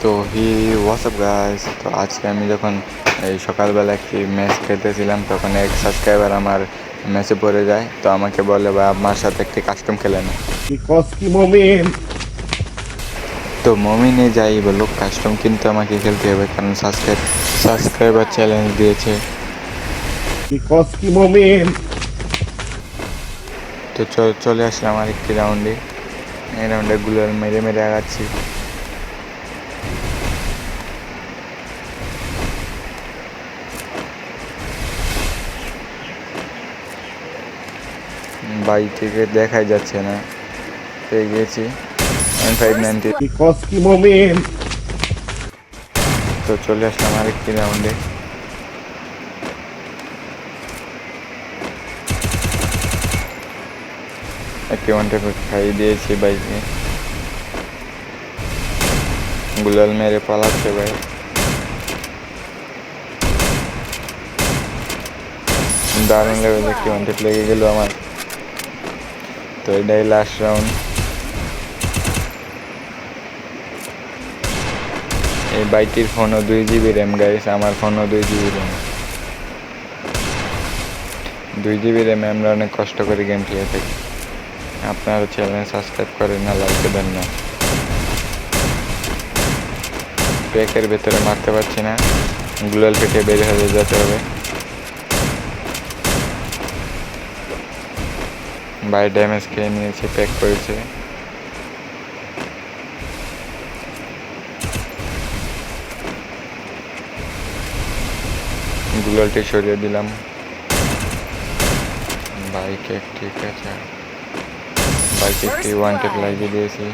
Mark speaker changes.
Speaker 1: তো WhatsApp guys, তো আজকে আমি যখন এই সকালবেলা একটি ম্যাচ খেলতেছিলাম তখন এক সাবস্ক্রাইবার আমার ম্যাচে পড়ে যায়। তো আমাকে বলে ভাই আমার সাথে একটি কাস্টম খেলে না। তো মমিনে যাই বলো, কাস্টম কিন্তু আমাকে খেলতে হবে, কারণ সাবস্ক্রাইবার চ্যালেঞ্জ দিয়েছে। তো চলে আসলাম আরেকটি রাউন্ডে। এই রাউন্ডে গুলাল মেরে মেরে আগাচ্ছি। বাই থেকে দেখাই যাচ্ছে না, পেয়ে গিয়েছি M590। তো চলে আসলাম আরেকটি রাউন্ডে। একটি ওয়ান ট্যাপ খাইয়ে দিয়েছি বাইকে। গুলাল মেরে পালাচ্ছে ভাই। দারুণ লেভেল একটি ওয়ান ট্যাপ লেগে গেল আমার। তো এটাই লাস্ট রাউন্ড। এই বাইকটির ফোনও 2 GB র্যাম গাইস, আমার ফোনও 2 GB র্যাম। 2 GB র্যামে আমরা অনেক কষ্ট করে গেম খেলে থাকি। আপনারা চ্যানেল সাবস্ক্রাইব করেন না, লাইক দেন না। প্যাকের ভেতরে মারতে পারছি না, গ্লোয়াল পেটে বের হয়ে যেতে হবে। বাই ড্যামেজ খেয়ে নিয়েছে, প্যাক করেছে। গ্লোয়ালটি সরিয়ে দিলাম। বাইকে ঠিক আছে, বাইকে একটি ওয়ান ট্যাপ লাগিয়ে দিয়েছি।